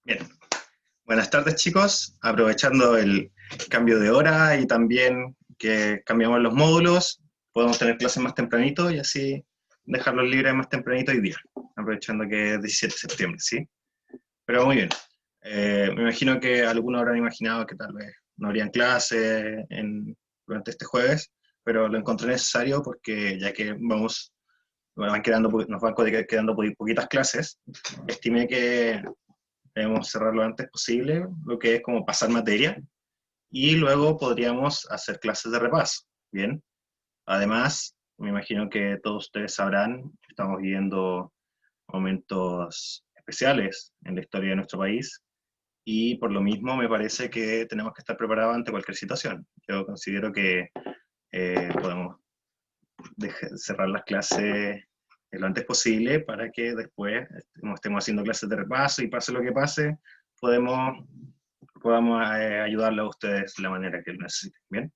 Bien, buenas tardes chicos, aprovechando el cambio de hora y también que cambiamos los módulos, podemos tener clases más tempranito y así dejarlos libres más tempranito hoy día, aprovechando que es 17 de septiembre, ¿sí? Pero muy bien, me imagino que algunos habrán imaginado que tal vez no habrían clase durante este jueves, pero lo encontré necesario porque ya que nos van quedando poquitas clases, estimé que debemos cerrar lo antes posible, lo que es como pasar materia, y luego podríamos hacer clases de repaso. Bien, además, me imagino que todos ustedes sabrán que estamos viviendo momentos especiales en la historia de nuestro país, y por lo mismo me parece que tenemos que estar preparados ante cualquier situación. Yo considero que podemos cerrar las clases lo antes posible para que después estemos haciendo clases de repaso y pase lo que pase, podamos ayudarle a ustedes de la manera que lo necesiten. ¿Bien?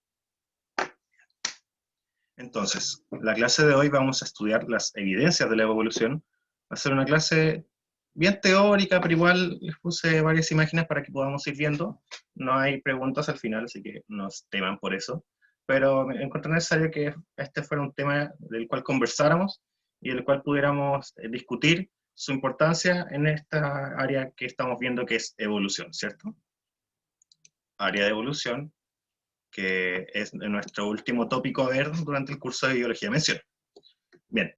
Entonces, la clase de hoy vamos a estudiar las evidencias de la evolución. Va a ser una clase bien teórica, pero igual les puse varias imágenes para que podamos ir viendo. No hay preguntas al final, así que no teman por eso. Pero encontré necesario que este fuera un tema del cual conversáramos y del cual pudiéramos discutir su importancia en esta área que estamos viendo que es evolución, ¿cierto? Área de evolución, que es nuestro último tópico a ver durante el curso de biología mención. Bien,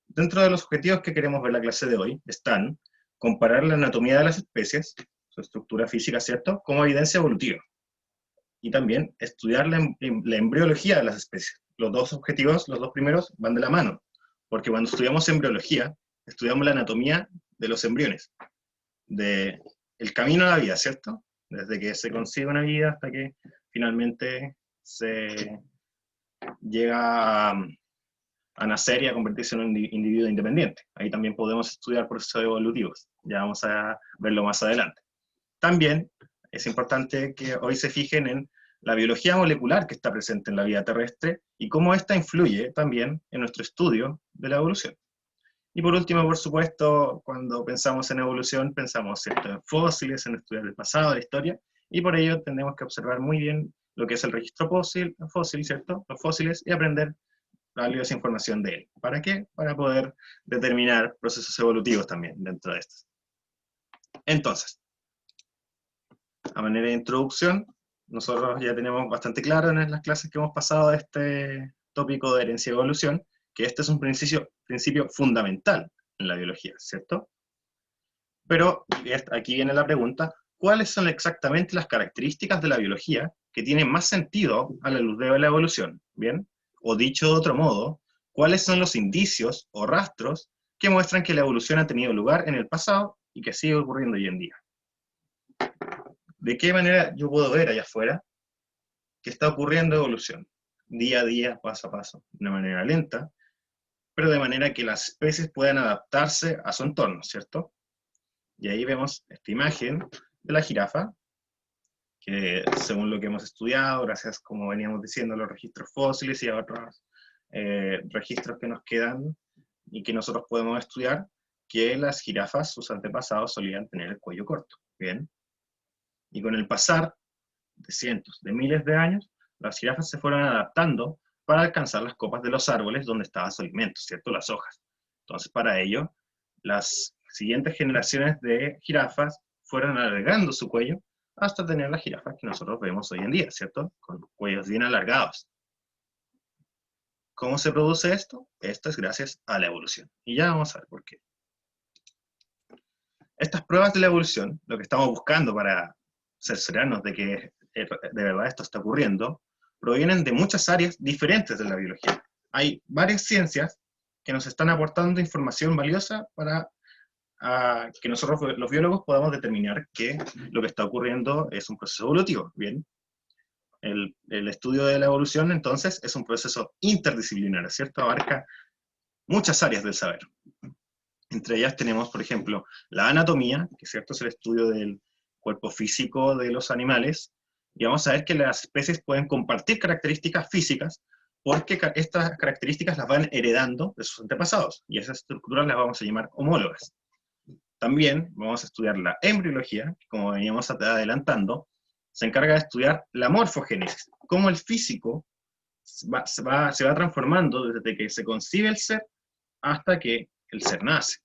dentro de los objetivos que queremos ver en la clase de hoy están comparar la anatomía de las especies, su estructura física, ¿cierto?, como evidencia evolutiva, y también estudiar la embriología de las especies. Los dos objetivos, los dos primeros, van de la mano, porque cuando estudiamos embriología, estudiamos la anatomía de los embriones, de el camino a la vida, ¿cierto? Desde que se concibe una vida hasta que finalmente se llega a nacer y a convertirse en un individuo independiente. Ahí también podemos estudiar procesos evolutivos, ya vamos a verlo más adelante. También es importante que hoy se fijen en la biología molecular que está presente en la vida terrestre y cómo esta influye también en nuestro estudio de la evolución. Y por último, por supuesto, cuando pensamos en evolución, pensamos, ¿cierto?, en fósiles, en estudiar el pasado, la historia, y por ello tenemos que observar muy bien lo que es el registro fósil, ¿cierto?, los fósiles, y aprender valiosa información de él. ¿Para qué? Para poder determinar procesos evolutivos también dentro de estos. Entonces, a manera de introducción, nosotros ya tenemos bastante claro en las clases que hemos pasado de este tópico de herencia y evolución, que este es un principio fundamental en la biología, ¿cierto? Pero aquí viene la pregunta, ¿cuáles son exactamente las características de la biología que tienen más sentido a la luz de la evolución? ¿Bien? O dicho de otro modo, ¿cuáles son los indicios o rastros que muestran que la evolución ha tenido lugar en el pasado y que sigue ocurriendo hoy en día? ¿De qué manera yo puedo ver allá afuera que está ocurriendo evolución? Día a día, paso a paso, de una manera lenta, pero de manera que las especies puedan adaptarse a su entorno, ¿cierto? Y ahí vemos esta imagen de la jirafa, que según lo que hemos estudiado, gracias, como veníamos diciendo, a los registros fósiles y a otros registros que nos quedan y que nosotros podemos estudiar, que las jirafas, sus antepasados, solían tener el cuello corto. Bien. Y con el pasar de cientos, de miles de años, las jirafas se fueron adaptando para alcanzar las copas de los árboles donde estaba su alimento, ¿cierto? Las hojas. Entonces, para ello, las siguientes generaciones de jirafas fueron alargando su cuello hasta tener las jirafas que nosotros vemos hoy en día, ¿cierto? Con cuellos bien alargados. ¿Cómo se produce esto? Esto es gracias a la evolución. Y ya vamos a ver por qué. Estas pruebas de la evolución, lo que estamos buscando para cerciorarnos de que de verdad esto está ocurriendo, provienen de muchas áreas diferentes de la biología. Hay varias ciencias que nos están aportando información valiosa para que nosotros los biólogos podamos determinar que lo que está ocurriendo es un proceso evolutivo. Bien, el estudio de la evolución entonces es un proceso interdisciplinario, ¿cierto? Abarca muchas áreas del saber. Entre ellas tenemos, por ejemplo, la anatomía, que ¿cierto?, es el estudio del cuerpo físico de los animales, y vamos a ver que las especies pueden compartir características físicas porque estas características las van heredando de sus antepasados, y esas estructuras las vamos a llamar homólogas. También vamos a estudiar la embriología, que como veníamos adelantando, se encarga de estudiar la morfogénesis, cómo el físico se va transformando desde que se concibe el ser hasta que el ser nace.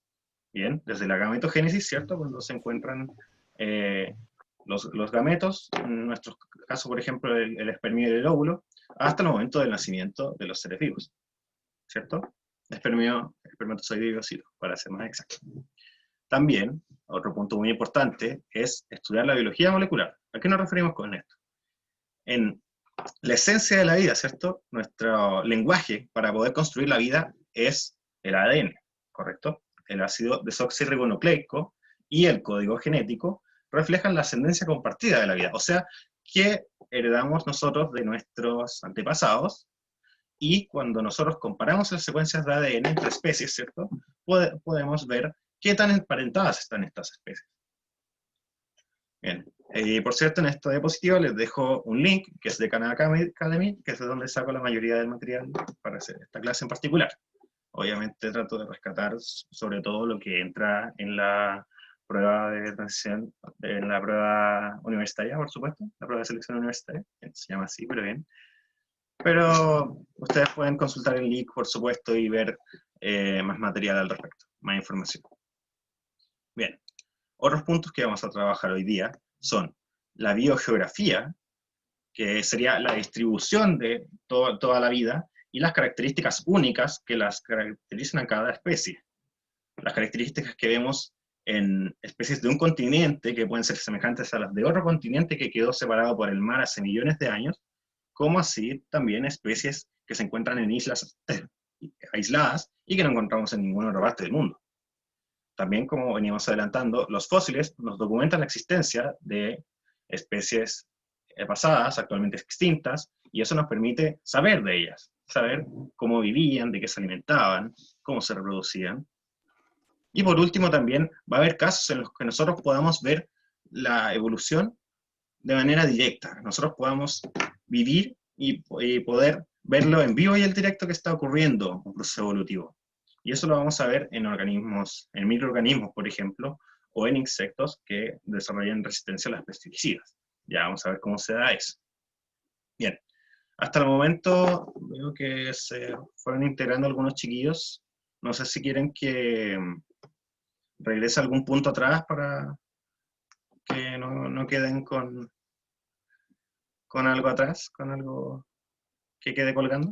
Bien, desde la gametogénesis, ¿cierto? Cuando se encuentran los gametos, en nuestro caso, por ejemplo, el espermio y el óvulo, hasta el momento del nacimiento de los seres vivos, ¿cierto? Espermatozoide y ovocito, para ser más exacto. También, otro punto muy importante, es estudiar la biología molecular. ¿A qué nos referimos con esto? En la esencia de la vida, ¿cierto? Nuestro lenguaje para poder construir la vida es el ADN, ¿correcto? El ácido desoxirribonucleico y el código genético reflejan la ascendencia compartida de la vida, o sea, que heredamos nosotros de nuestros antepasados, y cuando nosotros comparamos las secuencias de ADN entre especies, ¿cierto? Podemos ver qué tan emparentadas están estas especies. Bien, por cierto, en esta diapositiva les dejo un link, que es de Khan Academy, que es de donde saco la mayoría del material para hacer esta clase en particular. Obviamente trato de rescatar sobre todo lo que entra en la prueba de transición, en la prueba universitaria, por supuesto, la prueba de selección universitaria, se llama así, pero bien. Pero ustedes pueden consultar el link, por supuesto, y ver más material al respecto, más información. Bien, otros puntos que vamos a trabajar hoy día son la biogeografía, que sería la distribución de toda la vida, y las características únicas que las caracterizan a cada especie. Las características que vemos en especies de un continente, que pueden ser semejantes a las de otro continente que quedó separado por el mar hace millones de años, como así también especies que se encuentran en islas aisladas y que no encontramos en ninguna otra parte del mundo. También, como veníamos adelantando, los fósiles nos documentan la existencia de especies pasadas, actualmente extintas, y eso nos permite saber de ellas, saber cómo vivían, de qué se alimentaban, cómo se reproducían. Y por último también va a haber casos en los que nosotros podamos ver la evolución de manera directa, nosotros podamos vivir y poder verlo en vivo y en directo que está ocurriendo un proceso evolutivo. Y eso lo vamos a ver en organismos, en microorganismos, por ejemplo, o en insectos que desarrollan resistencia a las pesticidas. Ya vamos a ver cómo se da eso. Bien, hasta el momento veo que se fueron integrando algunos chiquillos. No sé si quieren que regrese a algún punto atrás para que no queden con algo atrás, con algo que quede colgando.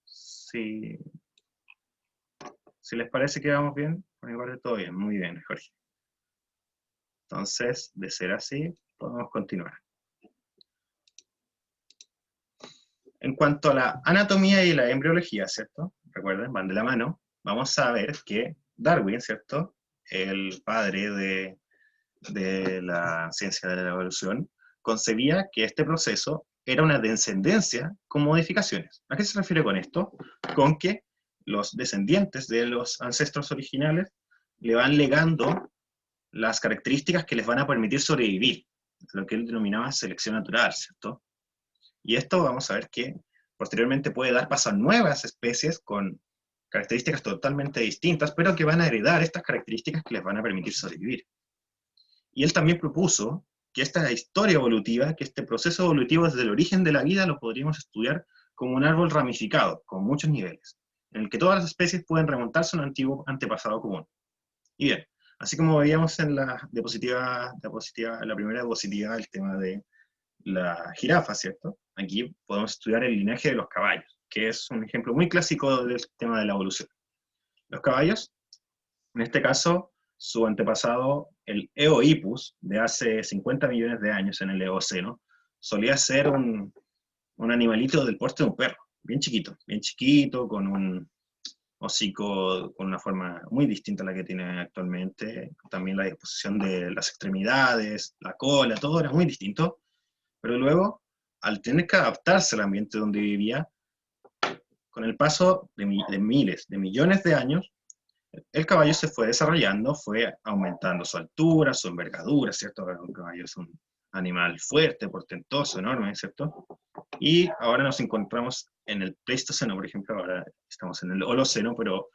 Si les parece que vamos bien, por mi parte todo bien, muy bien, Jorge. Entonces, de ser así, podemos continuar. En cuanto a la anatomía y la embriología, ¿cierto? Recuerden, van de la mano. Vamos a ver que Darwin, ¿cierto? El padre de la ciencia de la evolución, concebía que este proceso era una descendencia con modificaciones. ¿A qué se refiere con esto? Con que los descendientes de los ancestros originales le van legando las características que les van a permitir sobrevivir, lo que él denominaba selección natural, ¿cierto? Y esto vamos a ver que posteriormente puede dar paso a nuevas especies con características totalmente distintas, pero que van a heredar estas características que les van a permitir sobrevivir. Y él también propuso que esta historia evolutiva, que este proceso evolutivo desde el origen de la vida lo podríamos estudiar como un árbol ramificado, con muchos niveles, en el que todas las especies pueden remontarse a un antiguo antepasado común. Y bien, así como veíamos en la diapositiva, la primera diapositiva, el tema de la jirafa, ¿cierto? Aquí podemos estudiar el linaje de los caballos, que es un ejemplo muy clásico del tema de la evolución. Los caballos, en este caso, su antepasado, el Eohippus, de hace 50 millones de años en el Eoceno, solía ser un animalito del porte de un perro, bien chiquito, con un hocico con una forma muy distinta a la que tiene actualmente, también la disposición de las extremidades, la cola, todo era muy distinto, pero luego, al tener que adaptarse al ambiente donde vivía, con el paso de miles, de millones de años, el caballo se fue desarrollando, fue aumentando su altura, su envergadura, ¿cierto? Un caballo es un animal fuerte, portentoso, enorme, ¿cierto? Y ahora nos encontramos en el Pleistoceno, por ejemplo, ahora estamos en el Holoceno, pero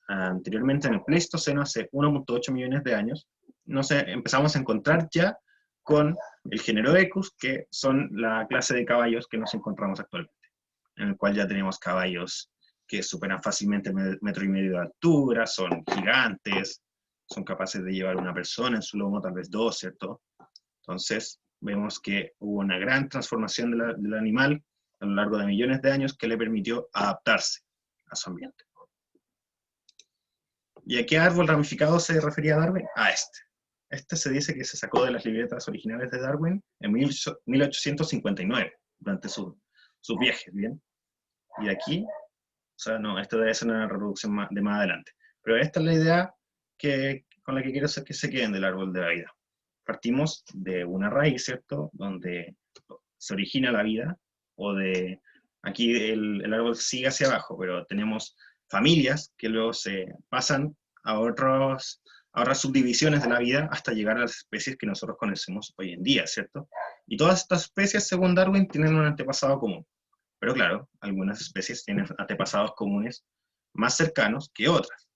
anteriormente en el Pleistoceno, hace 1.8 millones de años, empezamos a encontrar ya con el género Equus, que son la clase de caballos que nos encontramos actualmente, en el cual ya tenemos caballos que superan fácilmente el 1,5 metros de altura, son gigantes, son capaces de llevar una persona en su lomo, tal vez dos, ¿cierto? Entonces, vemos que hubo una gran transformación del animal a lo largo de millones de años que le permitió adaptarse a su ambiente. ¿Y a qué árbol ramificado se refería Darwin? A este. Este se dice que se sacó de las libretas originales de Darwin en 1859, durante sus viajes, ¿bien? Y aquí, o sea, no, esto debe ser una reproducción de más adelante. Pero esta es la idea con la que quiero que se queden del árbol de la vida. Partimos de una raíz, ¿cierto? Donde se origina la vida, aquí el árbol sigue hacia abajo, pero tenemos familias que luego se pasan a otras subdivisiones de la vida hasta llegar a las especies que nosotros conocemos hoy en día, ¿cierto? Y todas estas especies, según Darwin, tienen un antepasado común. Pero claro, algunas especies tienen antepasados comunes más cercanos que otras,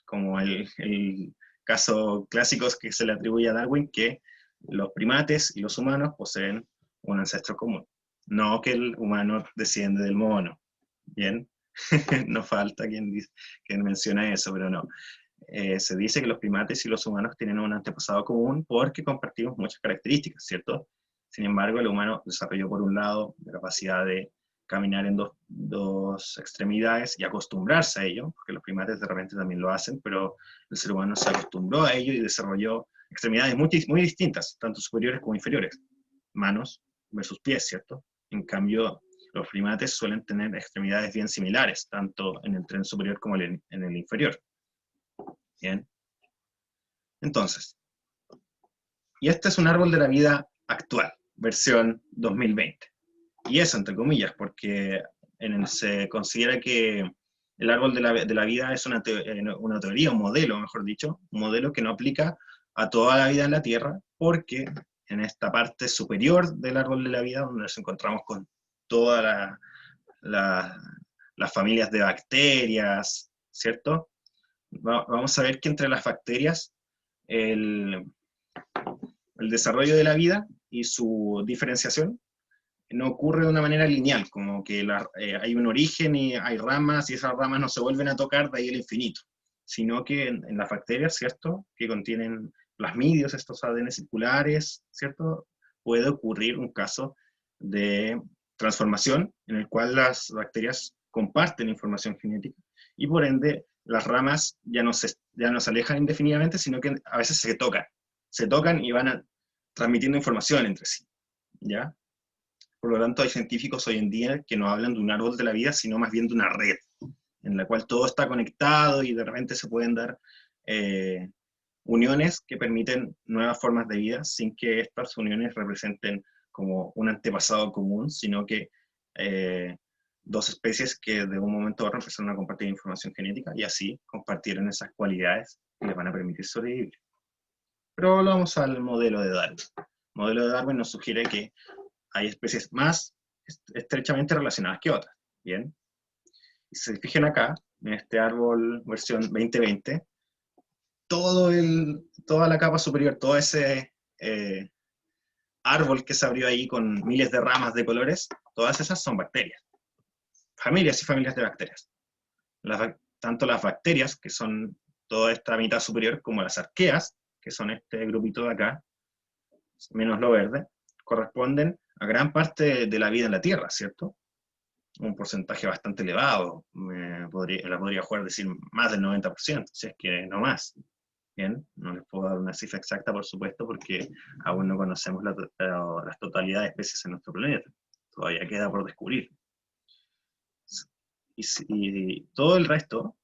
como el caso clásico que se le atribuye a Darwin, que los primates y los humanos poseen un ancestro común. No que el humano desciende del mono, ¿bien? No falta quien menciona eso, pero no. Se dice que los primates y los humanos tienen un antepasado común porque compartimos muchas características, ¿cierto? Sin embargo, el humano desarrolló por un lado la capacidad de caminar en dos extremidades y acostumbrarse a ello, porque los primates de repente también lo hacen, pero el ser humano se acostumbró a ello y desarrolló extremidades muy distintas, tanto superiores como inferiores. Manos versus pies, ¿cierto? En cambio, los primates suelen tener extremidades bien similares, tanto en el tren superior como en el inferior. Bien. Entonces, y este es un árbol de la vida actual, versión 2020. Y eso, entre comillas, porque se considera que el árbol de la vida es una teoría, un modelo, mejor dicho, un modelo que no aplica a toda la vida en la Tierra, porque en esta parte superior del árbol de la vida, donde nos encontramos con todas las familias de bacterias, ¿cierto? Vamos a ver que entre las bacterias el desarrollo de la vida y su diferenciación no ocurre de una manera lineal, como que hay un origen y hay ramas, y esas ramas no se vuelven a tocar de ahí el infinito, sino que en las bacterias, ¿cierto?, que contienen plasmidios, estos ADN circulares, ¿cierto?, puede ocurrir un caso de transformación en el cual las bacterias comparten información genética, y por ende las ramas ya no se alejan indefinidamente, sino que a veces se tocan y van transmitiendo información entre sí, ¿ya? Por lo tanto, hay científicos hoy en día que no hablan de un árbol de la vida, sino más bien de una red, en la cual todo está conectado y de repente se pueden dar uniones que permiten nuevas formas de vida sin que estas uniones representen como un antepasado común, sino que dos especies que de un momento a otro empezaron a compartir información genética y así compartieron esas cualidades que les van a permitir sobrevivir. Pero volvamos al modelo de Darwin. El modelo de Darwin nos sugiere que hay especies más estrechamente relacionadas que otras, ¿bien? Y si se fijan acá, en este árbol versión 2020, toda la capa superior, todo ese árbol que se abrió ahí con miles de ramas de colores, todas esas son bacterias. Familias y familias de bacterias. Tanto las bacterias, que son toda esta mitad superior, como las arqueas, que son este grupito de acá, menos lo verde, corresponden a gran parte de la vida en la Tierra, ¿cierto? Un porcentaje bastante elevado, la podría jugar decir más del 90%, si es que no más. Bien, no les puedo dar una cifra exacta, por supuesto, porque aún no conocemos la totalidad de especies en nuestro planeta. Todavía queda por descubrir. Y todo el resto,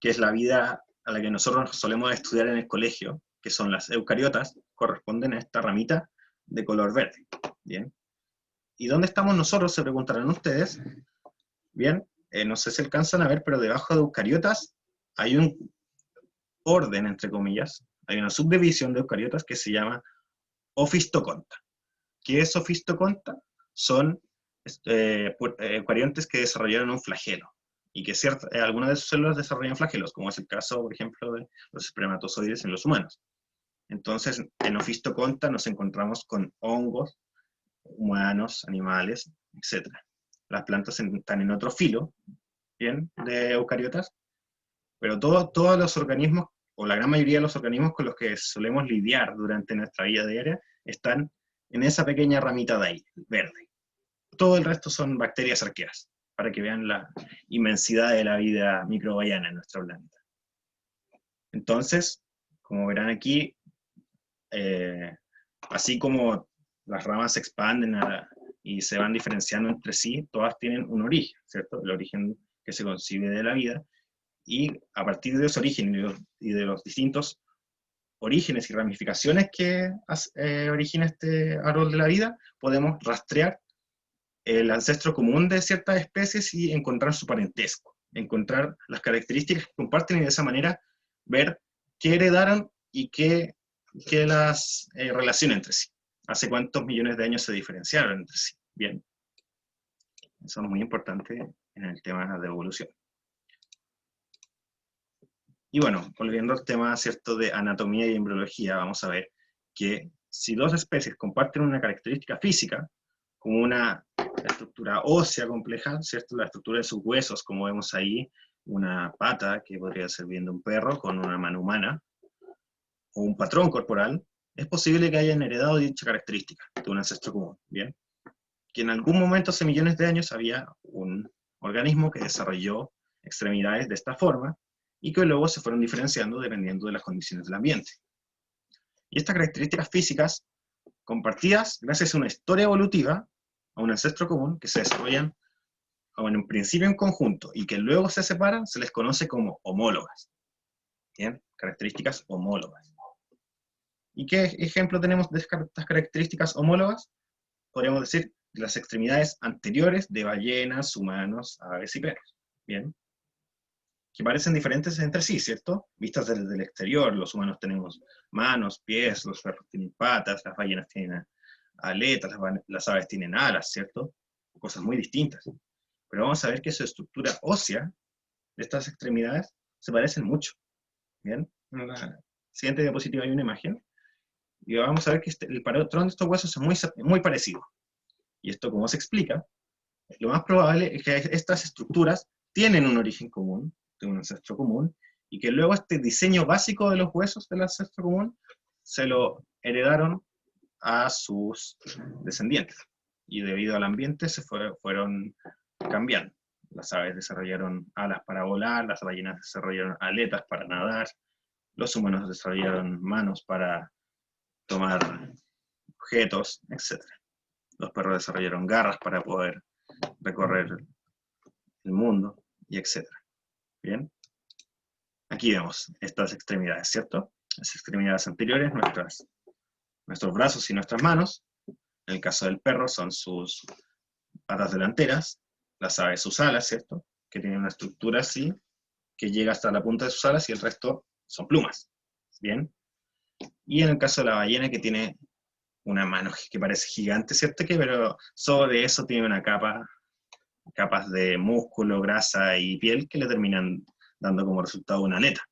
que es la vida a la que nosotros solemos estudiar en el colegio, que son las eucariotas, corresponden a esta ramita de color verde. Bien. ¿Y dónde estamos nosotros? Se preguntarán ustedes. Bien, no sé si alcanzan a ver, pero debajo de eucariotas hay un orden, entre comillas, hay una subdivisión de eucariotas que se llama Ofistoconta. ¿Qué es Ofistoconta? Son eucariontes que desarrollaron un flagelo, y que algunas de sus células desarrollan flagelos, como es el caso, por ejemplo, de los espermatozoides en los humanos. Entonces, en Ofistoconta nos encontramos con hongos, humanos, animales, etc. Las plantas están en otro filo, ¿bien?, de eucariotas, pero todos los organismos, o la gran mayoría de los organismos con los que solemos lidiar durante nuestra vida diaria, están en esa pequeña ramita de ahí, verde. Todo el resto son bacterias arqueas, para que vean la inmensidad de la vida microbiana en nuestro planeta. Entonces, como verán aquí, así como las ramas se expanden y se van diferenciando entre sí, todas tienen un origen, ¿cierto? El origen que se concibe de la vida, y a partir de ese origen y de los distintos orígenes y ramificaciones que origina este árbol de la vida, podemos rastrear el ancestro común de ciertas especies y encontrar su parentesco, encontrar las características que comparten, y de esa manera ver qué heredaron y qué las relaciona entre sí. Hace cuántos millones de años se diferenciaron entre sí. Bien, eso es muy importante en el tema de evolución. Y bueno, volviendo al tema, ¿cierto?, de anatomía y embriología, vamos a ver que si dos especies comparten una característica física, como una estructura ósea compleja, ¿cierto?, la estructura de sus huesos, como vemos ahí, una pata que podría ser bien de un perro con una mano humana, o un patrón corporal, es posible que hayan heredado dicha característica de un ancestro común, ¿bien? Que en algún momento, hace millones de años, había un organismo que desarrolló extremidades de esta forma, y que luego se fueron diferenciando dependiendo de las condiciones del ambiente. Y estas características físicas, compartidas gracias a una historia evolutiva, a un ancestro común, que se desarrollan en un principio en conjunto, y que luego se separan, se les conoce como homólogas. ¿Bien? Características homólogas. ¿Y qué ejemplo tenemos de estas características homólogas? Podríamos decir las extremidades anteriores de ballenas, humanos, aves y perros. ¿Bien? Que parecen diferentes entre sí, ¿cierto? Vistas desde el exterior, los humanos tenemos manos, pies, los perros tienen patas, las ballenas tienen aletas, las aves tienen alas, ¿cierto? Cosas muy distintas. Pero vamos a ver que su estructura ósea de estas extremidades se parecen mucho. ¿Bien? En la siguiente diapositiva hay una imagen, y vamos a ver que el patrón de estos huesos es muy parecido. Y esto, ¿cómo se explica? Lo más probable es que estas estructuras tienen un origen común, de un ancestro común, y que luego este diseño básico de los huesos del ancestro común se lo heredaron a sus descendientes. Y debido al ambiente se fueron cambiando. Las aves desarrollaron alas para volar, las ballenas desarrollaron aletas para nadar, los humanos desarrollaron manos para tomar objetos, etc. Los perros desarrollaron garras para poder recorrer el mundo, y etc. Bien. Aquí vemos estas extremidades, ¿cierto? Las extremidades anteriores, nuestros brazos y nuestras manos. En el caso del perro son sus patas delanteras, las aves sus alas, ¿cierto? Que tienen una estructura así, que llega hasta la punta de sus alas, y el resto son plumas. Bien. Y en el caso de la ballena, que tiene una mano que parece gigante, ¿cierto? Pero sobre eso tiene una capas de músculo, grasa y piel que le terminan dando como resultado una aleta,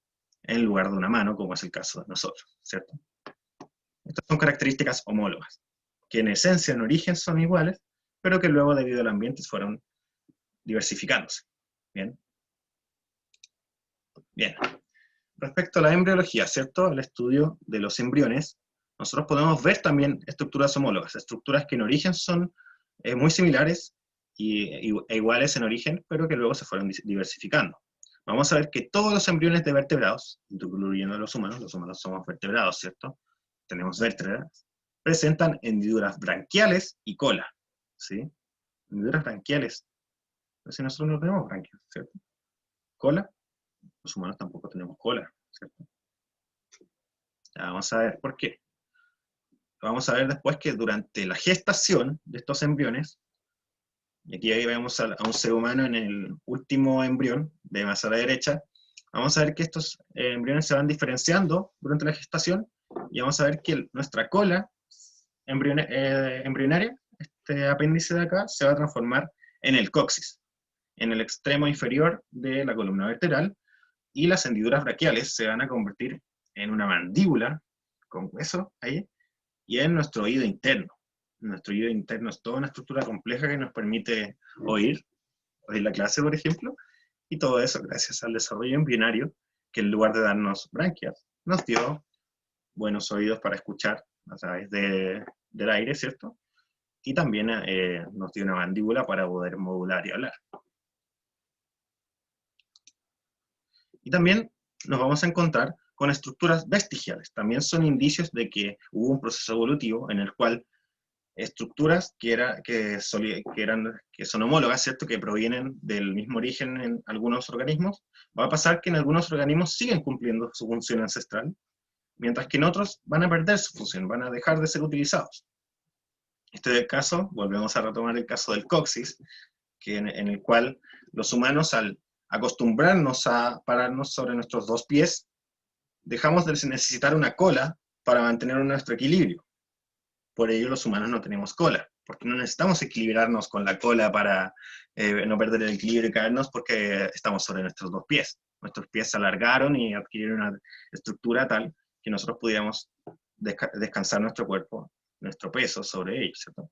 en lugar de una mano, como es el caso de nosotros, ¿cierto? Estas son características homólogas, que en esencia, en origen, son iguales, pero que luego, debido al ambiente, fueron diversificándose. ¿Bien? Bien. Respecto a la embriología, ¿cierto? El estudio de los embriones, nosotros podemos ver también estructuras homólogas, estructuras que en origen son muy similares e iguales en origen, pero que luego se fueron diversificando. Vamos a ver que todos los embriones de vertebrados, incluyendo los humanos somos vertebrados, ¿cierto? Tenemos vértebras, presentan hendiduras branquiales y cola, ¿sí? Hendiduras branquiales. Entonces nosotros no tenemos branquias, ¿cierto? Cola, los humanos tampoco tenemos cola, ¿cierto? Ya, vamos a ver por qué. Vamos a ver después que durante la gestación de estos embriones, y aquí vemos a un ser humano en el último embrión, de más a la derecha, vamos a ver que estos embriones se van diferenciando durante la gestación, y vamos a ver que nuestra cola embrionaria, este apéndice de acá, se va a transformar en el coxis, en el extremo inferior de la columna vertebral, y las hendiduras braquiales se van a convertir en una mandíbula, con hueso ahí, y en nuestro oído interno. Nuestro oído interno es toda una estructura compleja que nos permite oír la clase, por ejemplo, y todo eso gracias al desarrollo embrionario, que en lugar de darnos branquias, nos dio buenos oídos para escuchar a través del aire, ¿cierto? Y también nos dio una mandíbula para poder modular y hablar. Y también nos vamos a encontrar con estructuras vestigiales. También son indicios de que hubo un proceso evolutivo en el cual estructuras que son homólogas, ¿cierto?, que provienen del mismo origen en algunos organismos, va a pasar que en algunos organismos siguen cumpliendo su función ancestral, mientras que en otros van a perder su función, van a dejar de ser utilizados. Este es el caso, volvemos a retomar el caso del coxis, en el cual los humanos, al acostumbrarnos a pararnos sobre nuestros dos pies, dejamos de necesitar una cola para mantener nuestro equilibrio. Por ello los humanos no tenemos cola, porque no necesitamos equilibrarnos con la cola para no perder el equilibrio y caernos, porque estamos sobre nuestros dos pies. Nuestros pies se alargaron y adquirieron una estructura tal que nosotros pudiéramos descansar nuestro cuerpo, nuestro peso sobre ellos, ¿cierto?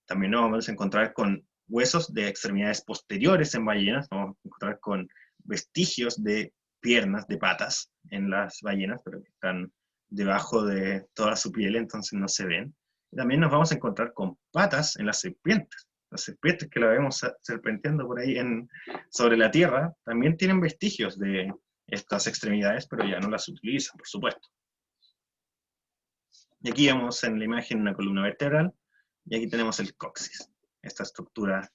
También nos vamos a encontrar con huesos de extremidades posteriores en ballenas, vamos a encontrar con vestigios de piernas, de patas en las ballenas, pero que están debajo de toda su piel, entonces no se ven. También nos vamos a encontrar con patas en las serpientes. Las serpientes que la vemos serpenteando por ahí sobre la tierra, también tienen vestigios de estas extremidades, pero ya no las utilizan, por supuesto. Y aquí vemos en la imagen una columna vertebral, y aquí tenemos el coxis, esta estructura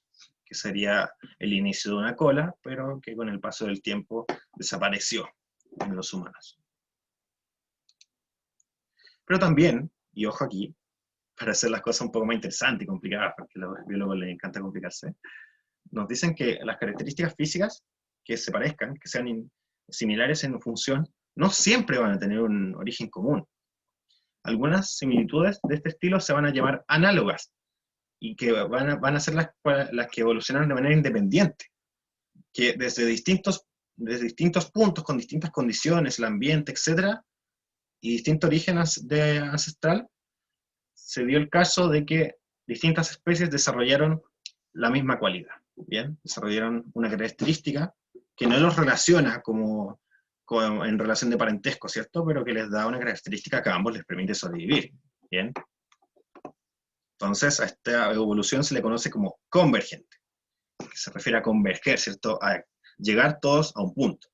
que sería el inicio de una cola, pero que con el paso del tiempo desapareció en los humanos. Pero también, y ojo aquí, para hacer las cosas un poco más interesantes y complicadas, porque a los biólogos les encanta complicarse, nos dicen que las características físicas que se parezcan, que sean similares en función, no siempre van a tener un origen común. Algunas similitudes de este estilo se van a llamar análogas, y que van a ser las que evolucionaron de manera independiente, que desde distintos puntos, con distintas condiciones, el ambiente, etc., y distintos orígenes ancestral, se dio el caso de que distintas especies desarrollaron la misma cualidad, ¿bien? Desarrollaron una característica que no los relaciona como en relación de parentesco, ¿cierto? Pero que les da una característica que a ambos les permite sobrevivir, ¿bien? Entonces, a esta evolución se le conoce como convergente, que se refiere a converger, ¿cierto? A llegar todos a un punto.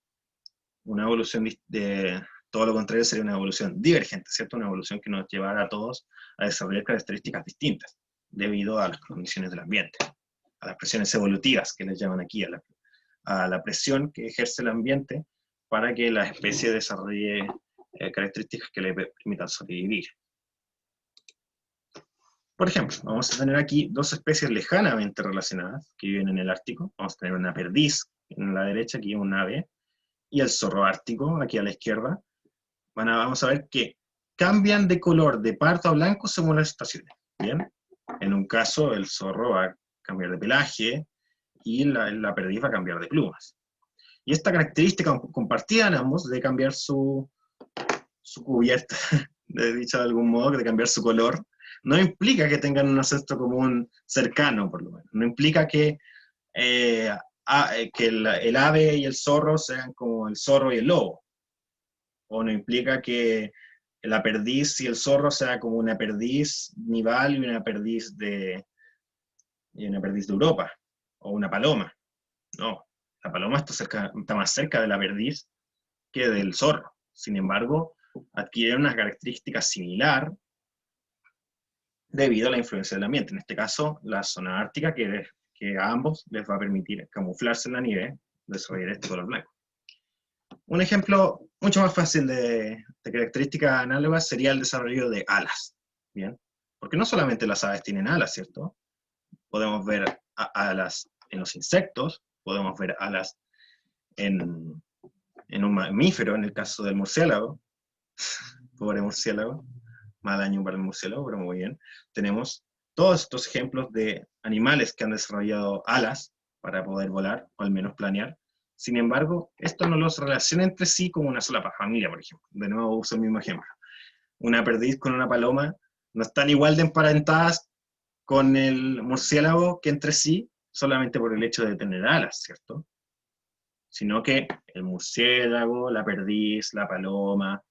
Una evolución de todo lo contrario sería una evolución divergente, ¿cierto? Una evolución que nos llevara a todos a desarrollar características distintas, debido a las condiciones del ambiente, a las presiones evolutivas, que les llaman aquí, a la presión que ejerce el ambiente para que la especie desarrolle características que le permitan sobrevivir. Por ejemplo, vamos a tener aquí dos especies lejanamente relacionadas que viven en el Ártico. Vamos a tener una perdiz en la derecha, aquí un ave, y el zorro ártico, aquí a la izquierda. Vamos a ver que cambian de color de pardo a blanco según las estaciones. ¿Bien? En un caso, el zorro va a cambiar de pelaje y la perdiz va a cambiar de plumas. Y esta característica compartida en ambos de cambiar su cubierta, dicho de algún modo, de cambiar su color, no implica que tengan un ancestro común cercano, por lo menos. No implica que el ave y el zorro sean como el zorro y el lobo. O no implica que la perdiz y el zorro sea como una perdiz nival y una perdiz de Europa, o una paloma. No, la paloma está más cerca de la perdiz que del zorro. Sin embargo, adquiere una característica similar debido a la influencia del ambiente. En este caso, la zona ártica, que a ambos les va a permitir camuflarse en la nieve, desarrollar este color blanco. Un ejemplo mucho más fácil de características análogas sería el desarrollo de alas, ¿bien? Porque no solamente las aves tienen alas, ¿cierto? Podemos ver alas en los insectos, podemos ver alas en un mamífero, en el caso del murciélago, pobre murciélago, mal año para el murciélago, pero muy bien. Tenemos todos estos ejemplos de animales que han desarrollado alas para poder volar, o al menos planear. Sin embargo, esto no los relaciona entre sí como una sola familia, por ejemplo. De nuevo uso el mismo ejemplo. Una perdiz con una paloma no están igual de emparentadas con el murciélago que entre sí, solamente por el hecho de tener alas, ¿cierto? Sino que el murciélago, la perdiz, la paloma,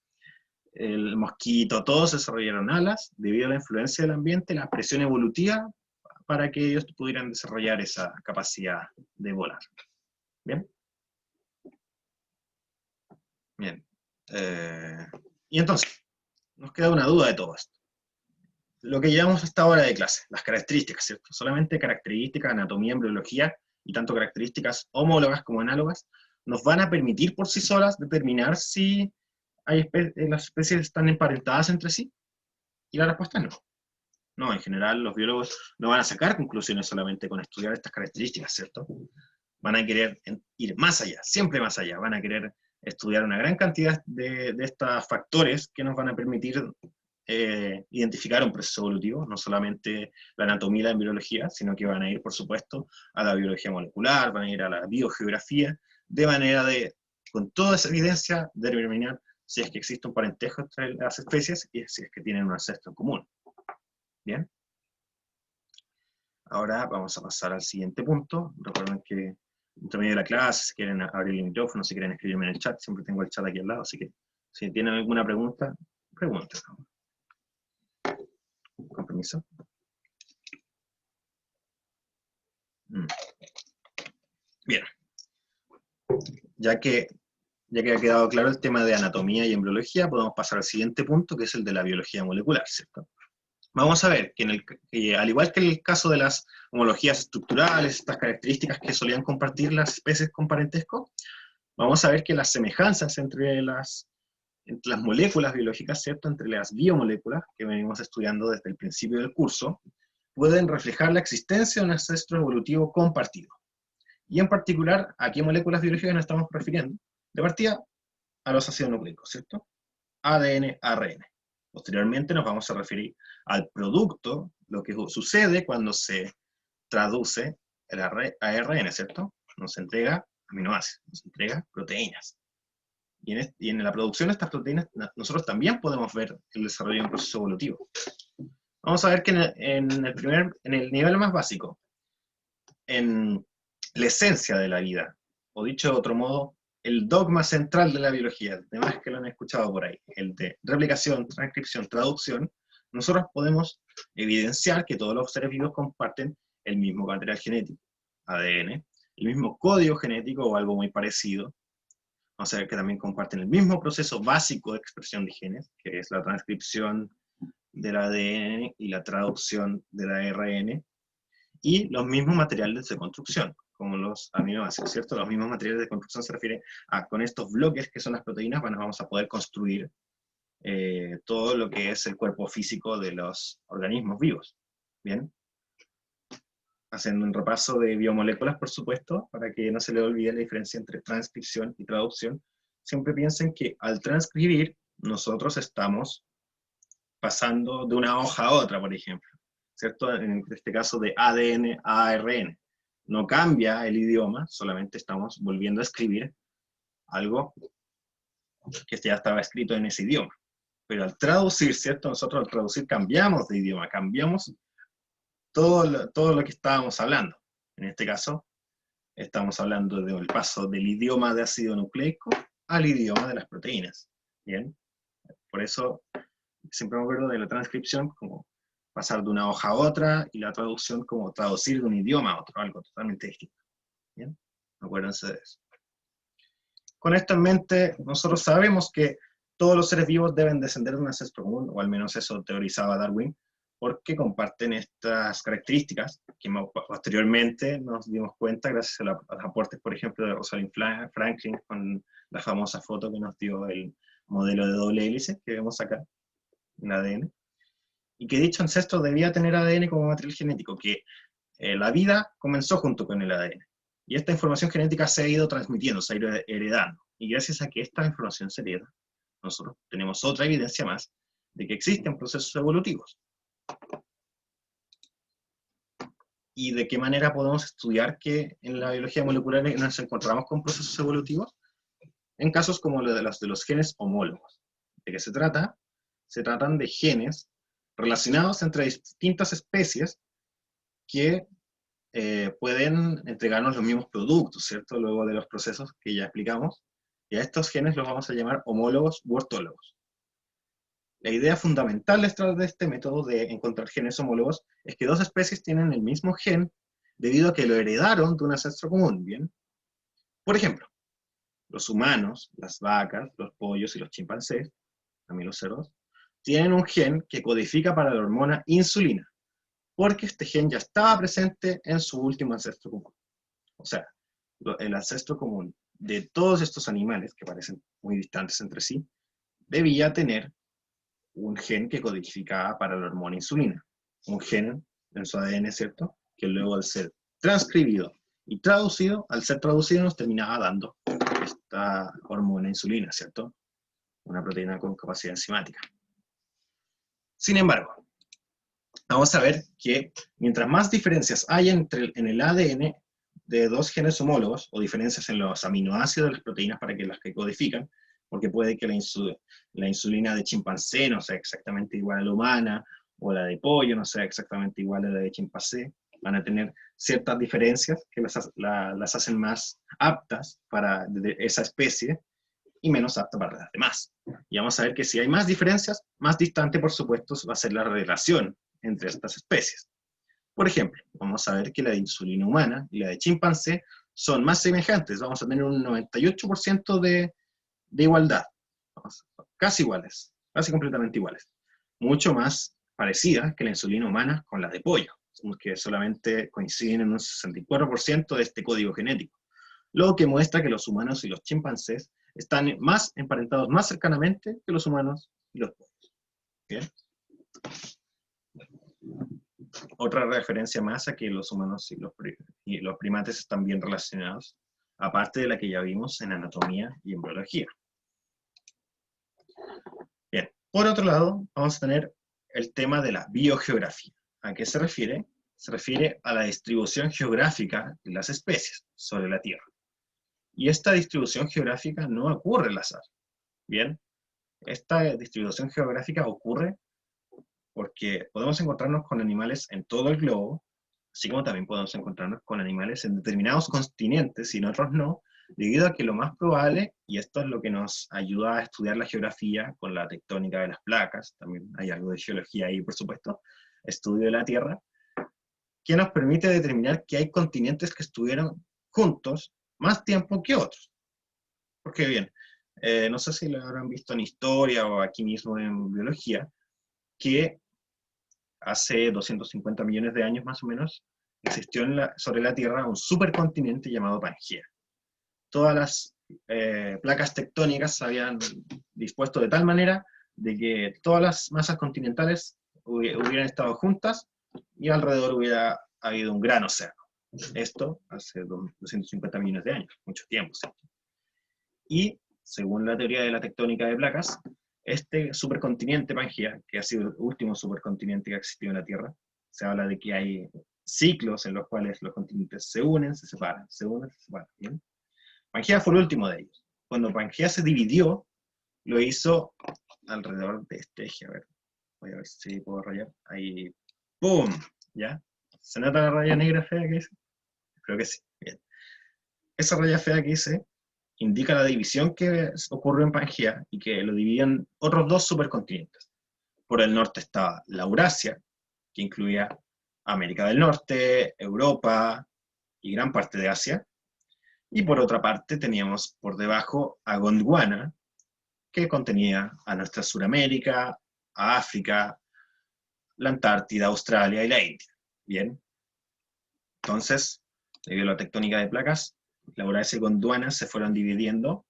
el mosquito, todos desarrollaron alas debido a la influencia del ambiente, la presión evolutiva, para que ellos pudieran desarrollar esa capacidad de volar. ¿Bien? Bien. Y entonces, nos queda una duda de todo esto. Lo que llevamos hasta ahora de clase, las características, ¿cierto? Solamente características, anatomía, embriología, y tanto características homólogas como análogas, nos van a permitir por sí solas determinar si las especies están emparentadas entre sí. Y la respuesta es no. No, en general los biólogos no van a sacar conclusiones solamente con estudiar estas características, ¿cierto? Van a querer ir más allá, siempre más allá. Van a querer estudiar una gran cantidad de estos factores que nos van a permitir identificar un proceso evolutivo, no solamente la anatomía y la embriología, sino que van a ir, por supuesto, a la biología molecular, van a ir a la biogeografía, de manera de, con toda esa evidencia, determinar si es que existe un parentesco entre las especies y si es que tienen un ancestro en común. ¿Bien? Ahora vamos a pasar al siguiente punto. Recuerden que entre medio de la clase, si quieren abrir el micrófono, si quieren escribirme en el chat, siempre tengo el chat aquí al lado, así que si tienen alguna pregunta, pregunten. Con permiso. Bien. Ya que ha quedado claro el tema de anatomía y embriología, podemos pasar al siguiente punto, que es el de la biología molecular, ¿cierto? Vamos a ver que al igual que en el caso de las homologías estructurales, estas características que solían compartir las especies con parentesco, vamos a ver que las semejanzas entre las moléculas biológicas, ¿cierto? Entre las biomoléculas, que venimos estudiando desde el principio del curso, pueden reflejar la existencia de un ancestro evolutivo compartido. Y en particular, ¿a qué moléculas biológicas nos estamos refiriendo? De partida, a los ácidos nucleicos, ¿cierto? ADN, ARN. Posteriormente nos vamos a referir al producto, lo que sucede cuando se traduce el ARN, ¿cierto? Nos entrega aminoácidos, nos entrega proteínas. Y en la producción de estas proteínas nosotros también podemos ver el desarrollo de un proceso evolutivo. Vamos a ver que en el nivel más básico, en la esencia de la vida, o dicho de otro modo, el dogma central de la biología, además que lo han escuchado por ahí, el de replicación, transcripción, traducción, nosotros podemos evidenciar que todos los seres vivos comparten el mismo material genético, ADN, el mismo código genético o algo muy parecido. Vamos a ver que también comparten el mismo proceso básico de expresión de genes, que es la transcripción del ADN y la traducción del ARN, y los mismos materiales de construcción, como los aminoácidos, ¿cierto? Los mismos materiales de construcción se refiere a, con estos bloques que son las proteínas, bueno, vamos a poder construir todo lo que es el cuerpo físico de los organismos vivos. ¿Bien? Haciendo un repaso de biomoléculas, por supuesto, para que no se le olvide la diferencia entre transcripción y traducción. Siempre piensen que al transcribir, nosotros estamos pasando de una hoja a otra, por ejemplo, ¿cierto? En este caso de ADN a ARN. No cambia el idioma, solamente estamos volviendo a escribir algo que ya estaba escrito en ese idioma. Pero al traducir, ¿cierto? Nosotros al traducir cambiamos de idioma, cambiamos todo lo que estábamos hablando. En este caso, estamos hablando del paso del idioma de ácido nucleico al idioma de las proteínas. ¿Bien? Por eso siempre me acuerdo de la transcripción como pasar de una hoja a otra, y la traducción como traducir de un idioma a otro, algo totalmente distinto. ¿Bien? Acuérdense de eso. Con esto en mente, nosotros sabemos que todos los seres vivos deben descender de un ancestro común, o al menos eso teorizaba Darwin, porque comparten estas características que posteriormente nos dimos cuenta gracias a los aportes, por ejemplo, de Rosalind Franklin, con la famosa foto que nos dio el modelo de doble hélice que vemos acá, en ADN, y que dicho ancestro debía tener ADN como material genético, que la vida comenzó junto con el ADN. Y esta información genética se ha ido transmitiendo, se ha ido heredando. Y gracias a que esta información se hereda, nosotros tenemos otra evidencia más de que existen procesos evolutivos. ¿Y de qué manera podemos estudiar que en la biología molecular nos encontramos con procesos evolutivos? En casos como los de los genes homólogos. ¿De qué se trata? Se tratan de genes relacionados entre distintas especies que pueden entregarnos los mismos productos, ¿cierto? Luego de los procesos que ya explicamos. Y a estos genes los vamos a llamar homólogos u ortólogos. La idea fundamental detrás de este método de encontrar genes homólogos es que dos especies tienen el mismo gen debido a que lo heredaron de un ancestro común, ¿bien? Por ejemplo, los humanos, las vacas, los pollos y los chimpancés, también los cerdos, tienen un gen que codifica para la hormona insulina, porque este gen ya estaba presente en su último ancestro común. O sea, el ancestro común de todos estos animales, que parecen muy distantes entre sí, debía tener un gen que codificaba para la hormona insulina. Un gen en su ADN, ¿cierto? Que luego al ser transcribido y traducido, al ser traducido nos terminaba dando esta hormona insulina, ¿cierto? Una proteína con capacidad enzimática. Sin embargo, vamos a ver que mientras más diferencias hay en el ADN de dos genes homólogos, o diferencias en los aminoácidos de las proteínas para que las que codifican, porque puede que la insulina de chimpancé no sea exactamente igual a la humana, o la de pollo no sea exactamente igual a la de chimpancé, van a tener ciertas diferencias que las hacen más aptas para esa especie, y menos apta para las demás. Y vamos a ver que si hay más diferencias, más distante, por supuesto, va a ser la relación entre estas especies. Por ejemplo, vamos a ver que la de insulina humana y la de chimpancé son más semejantes. Vamos a tener un 98% de igualdad. Casi iguales, casi completamente iguales. Mucho más parecida que la insulina humana con la de pollo, que solamente coinciden en un 64% de este código genético. Lo que muestra que los humanos y los chimpancés están más emparentados más cercanamente que los humanos y los pollos. ¿Bien? Otra referencia más a que los humanos y los primates están bien relacionados, aparte de la que ya vimos en anatomía y en biología. Bien, por otro lado, vamos a tener el tema de la biogeografía. ¿A qué se refiere? Se refiere a la distribución geográfica de las especies sobre la Tierra. Y esta distribución geográfica no ocurre al azar. Bien, esta distribución geográfica ocurre porque podemos encontrarnos con animales en todo el globo, así como también podemos encontrarnos con animales en determinados continentes y en otros no, debido a que lo más probable, y esto es lo que nos ayuda a estudiar la geografía con la tectónica de las placas, también hay algo de geología ahí, por supuesto, estudio de la Tierra, que nos permite determinar que hay continentes que estuvieron juntos más tiempo que otros. Porque bien, no sé si lo habrán visto en historia o aquí mismo en biología, que hace 250 millones de años más o menos, existió sobre la Tierra un supercontinente llamado Pangea. Todas las placas tectónicas se habían dispuesto de tal manera de que todas las masas continentales hubieran estado juntas y alrededor hubiera habido un gran océano. Esto hace 250 millones de años, mucho tiempo, ¿cierto? Y, según la teoría de la tectónica de placas, este supercontinente Pangea, que ha sido el último supercontinente que ha existido en la Tierra, se habla de que hay ciclos en los cuales los continentes se unen, se separan, se unen, se separan. ¿Bien? Pangea fue el último de ellos. Cuando Pangea se dividió, lo hizo alrededor de este eje. A ver, voy a ver si puedo rayar. Ahí, ¡pum! ¿Ya? ¿Se nota la raya negra fea que hice? Creo que sí. Bien. Esa raya fea que hice indica la división que ocurrió en Pangea y que lo dividían otros dos supercontinentes. Por el norte estaba la Eurasia, que incluía América del Norte, Europa y gran parte de Asia. Y por otra parte teníamos por debajo a Gondwana, que contenía a nuestra Suramérica, a África, la Antártida, Australia y la India. Bien. Entonces, debido a la tectónica de placas, la Eurasia y Gondwana se fueron dividiendo,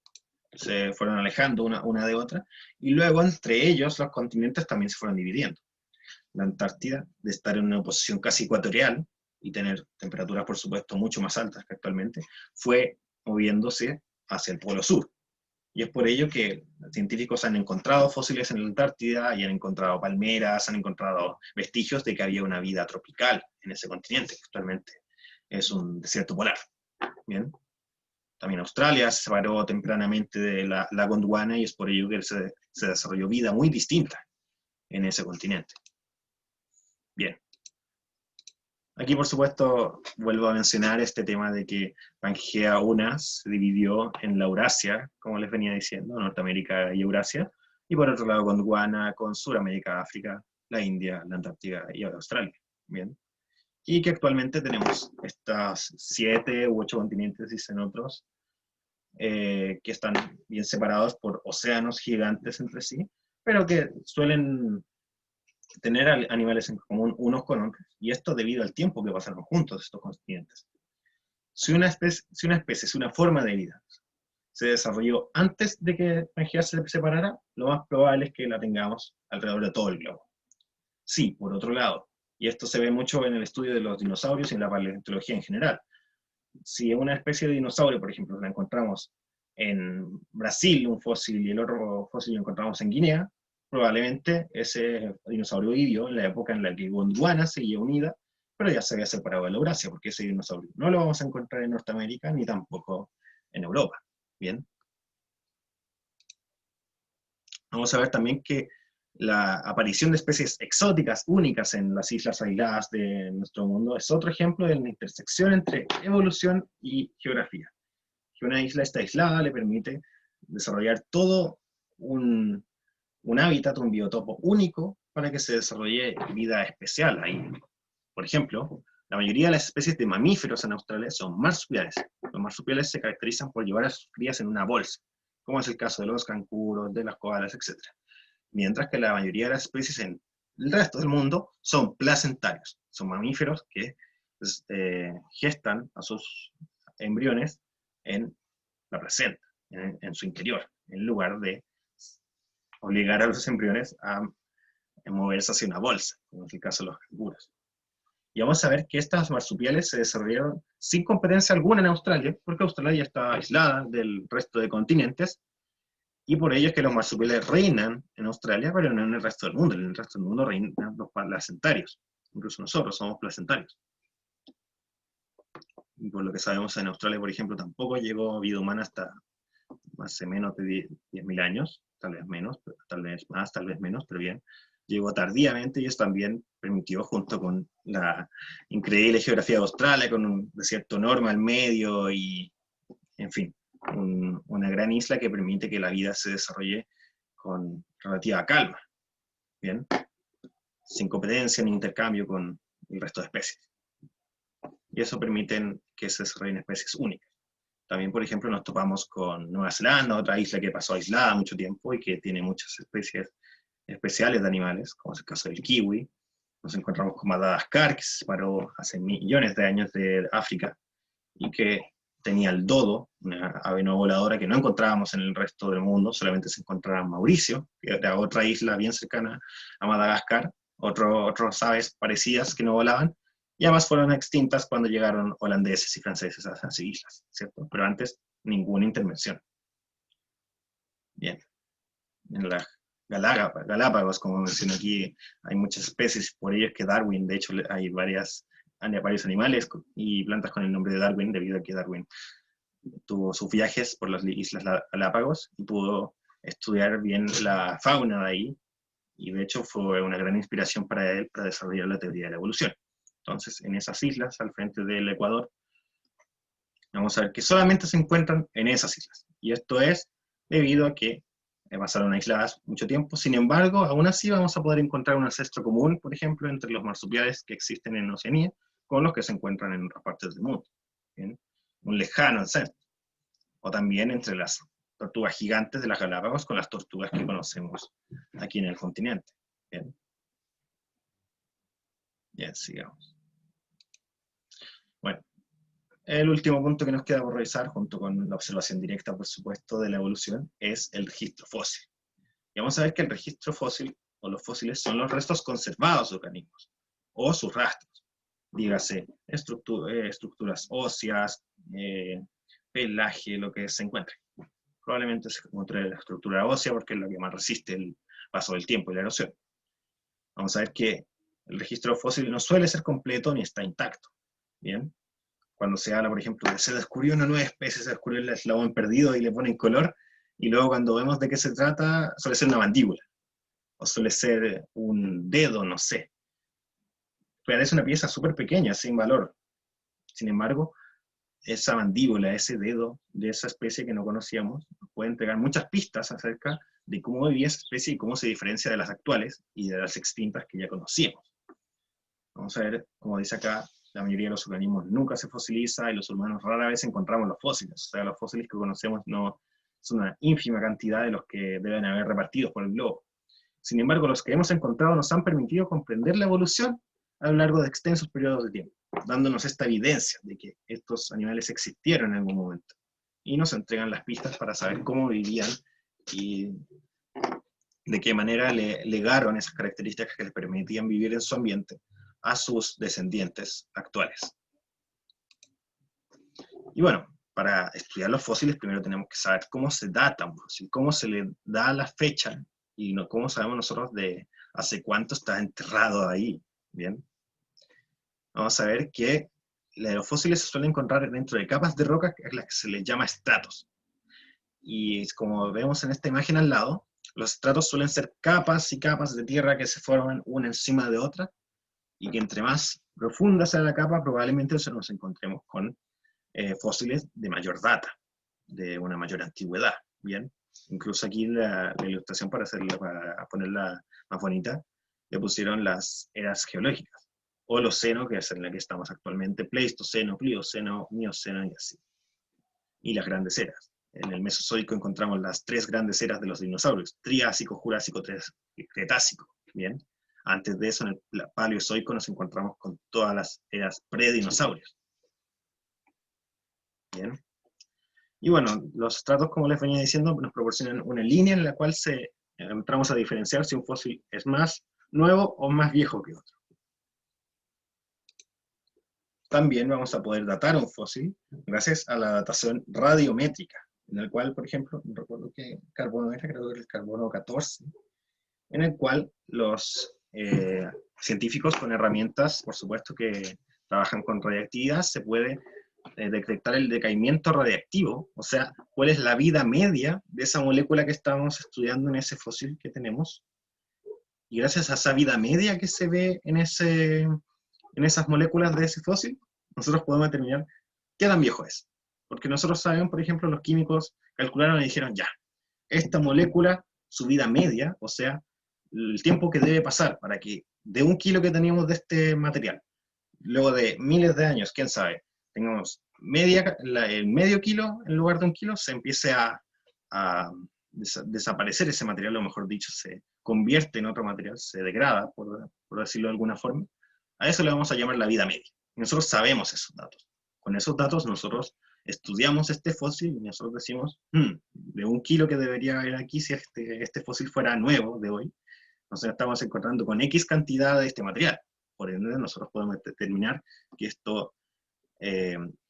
se fueron alejando una de otra, y luego entre ellos los continentes también se fueron dividiendo. La Antártida, de estar en una posición casi ecuatorial, y tener temperaturas, por supuesto, mucho más altas que actualmente, fue moviéndose hacia el polo sur. Y es por ello que científicos han encontrado fósiles en la Antártida y han encontrado palmeras, han encontrado vestigios de que había una vida tropical en ese continente, que actualmente es un desierto polar. Bien. También Australia se separó tempranamente de la Gondwana y es por ello que se desarrolló vida muy distinta en ese continente. Bien. Aquí, por supuesto, vuelvo a mencionar este tema de que Pangea Una se dividió en la Eurasia, como les venía diciendo, Norteamérica y Eurasia, y por otro lado Gondwana con Suramérica, África, la India, la Antártida y Australia. Bien. Y que actualmente tenemos estas 7 u 8 continentes, dicen otros, que están bien separados por océanos gigantes entre sí, pero que suelen tener animales en común unos con otros, y esto debido al tiempo que pasaron juntos estos continentes. Si una especie, si una forma de vida se desarrolló antes de que Pangea se separara, lo más probable es que la tengamos alrededor de todo el globo. Sí, por otro lado, y esto se ve mucho en el estudio de los dinosaurios y en la paleontología en general, si una especie de dinosaurio, por ejemplo, la encontramos en Brasil, un fósil, y el otro fósil lo encontramos en Guinea, probablemente ese dinosaurio vivió en la época en la que Gondwana seguía unida, pero ya se había separado de la Eurasia, porque ese dinosaurio no lo vamos a encontrar en Norteamérica ni tampoco en Europa. Bien. Vamos a ver también que la aparición de especies exóticas únicas en las islas aisladas de nuestro mundo es otro ejemplo de la intersección entre evolución y geografía. Que una isla esté aislada le permite desarrollar todo un hábitat, un biotopo único para que se desarrolle vida especial ahí. Por ejemplo, la mayoría de las especies de mamíferos en Australia son marsupiales. Los marsupiales se caracterizan por llevar a sus crías en una bolsa, como es el caso de los canguros, de las koalas, etc. Mientras que la mayoría de las especies en el resto del mundo son placentarios. Son mamíferos que gestan a sus embriones en la placenta, en su interior, en lugar de obligar a los embriones a moverse hacia una bolsa, como es el caso de los canguros. Y vamos a ver que estas marsupiales se desarrollaron sin competencia alguna en Australia, porque Australia está aislada del resto de continentes, y por ello es que los marsupiales reinan en Australia, pero no en el resto del mundo. En el resto del mundo reinan los placentarios. Incluso nosotros somos placentarios. Y por lo que sabemos, en Australia, por ejemplo, tampoco llegó vida humana hasta hace menos de 10.000 años, tal vez menos, tal vez más, tal vez menos, pero bien, llegó tardíamente y eso también permitió, junto con la increíble geografía de Australia, con un desierto enorme al medio y, en fin, una gran isla que permite que la vida se desarrolle con relativa calma, bien, sin competencia ni intercambio con el resto de especies. Y eso permite que se desarrollen especies únicas. También, por ejemplo, nos topamos con Nueva Zelanda, otra isla que pasó aislada mucho tiempo y que tiene muchas especies especiales de animales, como es el caso del kiwi. Nos encontramos con Madagascar, que se separó hace millones de años de África y que tenía el dodo, una ave no voladora que no encontrábamos en el resto del mundo, solamente se encontraba en Mauricio, que era otra isla bien cercana a Madagascar, otras aves parecidas que no volaban, y además fueron extintas cuando llegaron holandeses y franceses a esas islas, ¿cierto? Pero antes, ninguna intervención. Bien. En las Galápagos, como mencioné aquí, hay muchas especies, por ello es que Darwin, de hecho, hay varios animales y plantas con el nombre de Darwin, debido a que Darwin tuvo sus viajes por las islas Galápagos y pudo estudiar bien la fauna de ahí, y de hecho fue una gran inspiración para él para desarrollar la teoría de la evolución. Entonces, en esas islas, al frente del Ecuador, vamos a ver que solamente se encuentran en esas islas. Y esto es debido a que pasaron aisladas mucho tiempo. Sin embargo, aún así vamos a poder encontrar un ancestro común, por ejemplo, entre los marsupiales que existen en Oceanía con los que se encuentran en otras partes del mundo. ¿Bien? Un lejano ancestro. O también entre las tortugas gigantes de las Galápagos con las tortugas que conocemos aquí en el continente. Bien, bien, sigamos. Bueno, el último punto que nos queda por revisar, junto con la observación directa, por supuesto, de la evolución, es el registro fósil. Y vamos a ver que el registro fósil, o los fósiles, son los restos conservados de organismos, o sus rastros. Dígase, estructuras óseas, pelaje, lo que se encuentre. probablemente se encuentre la estructura ósea porque es la que más resiste el paso del tiempo y la erosión. Vamos a ver que el registro fósil no suele ser completo ni está intacto. ¿Bien? Cuando se habla, por ejemplo, de se descubrió una nueva especie, se descubrió el eslabón perdido y le ponen color, y luego cuando vemos de qué se trata, suele ser una mandíbula, o suele ser un dedo, no sé. Parece una pieza súper pequeña, sin valor. Sin embargo, esa mandíbula, ese dedo de esa especie que no conocíamos, nos puede entregar muchas pistas acerca de cómo vivía esa especie y cómo se diferencia de las actuales y de las extintas que ya conocíamos. Vamos a ver, como dice acá, la mayoría de los organismos nunca se fosiliza y los humanos rara vez encontramos los fósiles. O sea, los fósiles que conocemos no son una ínfima cantidad de los que deben haber repartidos por el globo. Sin embargo, los que hemos encontrado nos han permitido comprender la evolución a lo largo de extensos periodos de tiempo, dándonos esta evidencia de que estos animales existieron en algún momento. Y nos entregan las pistas para saber cómo vivían y de qué manera le legaron esas características que les permitían vivir en su ambiente a sus descendientes actuales. Y bueno, para estudiar los fósiles primero tenemos que saber cómo se data un fósil, cómo se le da la fecha y no, cómo sabemos nosotros de hace cuánto está enterrado ahí. Bien, vamos a ver que los fósiles se suelen encontrar dentro de capas de roca, que es las que se les llama estratos. Y como vemos en esta imagen al lado, los estratos suelen ser capas y capas de tierra que se forman una encima de otra, y que entre más profunda sea la capa, probablemente nos encontremos con fósiles de mayor data, de una mayor antigüedad. Bien, incluso aquí la ilustración para ponerla más bonita, le pusieron las eras geológicas, o el oceno, que es en la que estamos actualmente, Pleistoceno, Plioceno, Mioceno y así. Y las grandes eras. En el Mesozoico encontramos las tres grandes eras de los dinosaurios, Triásico, Jurásico, Cretácico. Bien, antes de eso, en el Paleozoico nos encontramos con todas las eras predinosaurios. Bien. Y bueno, los estratos, como les venía diciendo, nos proporcionan una línea en la cual entramos a diferenciar si un fósil es más nuevo o más viejo que otro. También vamos a poder datar un fósil gracias a la datación radiométrica, en el cual, por ejemplo, no recuerdo qué carbono era, creo que era el carbono 14, en el cual los científicos con herramientas, por supuesto que trabajan con radiactividad, se puede detectar el decaimiento radiactivo, o sea, cuál es la vida media de esa molécula que estábamos estudiando en ese fósil que tenemos. Y gracias a esa vida media que se ve en esas moléculas de ese fósil, nosotros podemos determinar qué tan viejo es. Porque nosotros sabemos, por ejemplo, los químicos calcularon y dijeron, ya, esta molécula, su vida media, o sea, el tiempo que debe pasar para que de 1 kilo que teníamos de este material, luego de miles de años, quién sabe, tengamos el medio kilo en lugar de 1 kilo, se empiece a desaparecer ese material, o mejor dicho, se convierte en otro material, se degrada, por decirlo de alguna forma. A eso le vamos a llamar la vida media. Y nosotros sabemos esos datos. Con esos datos nosotros estudiamos este fósil y nosotros decimos, de 1 kilo que debería haber aquí si este fósil fuera nuevo de hoy, nos estamos encontrando con X cantidad de este material. Por ende, nosotros podemos determinar que esto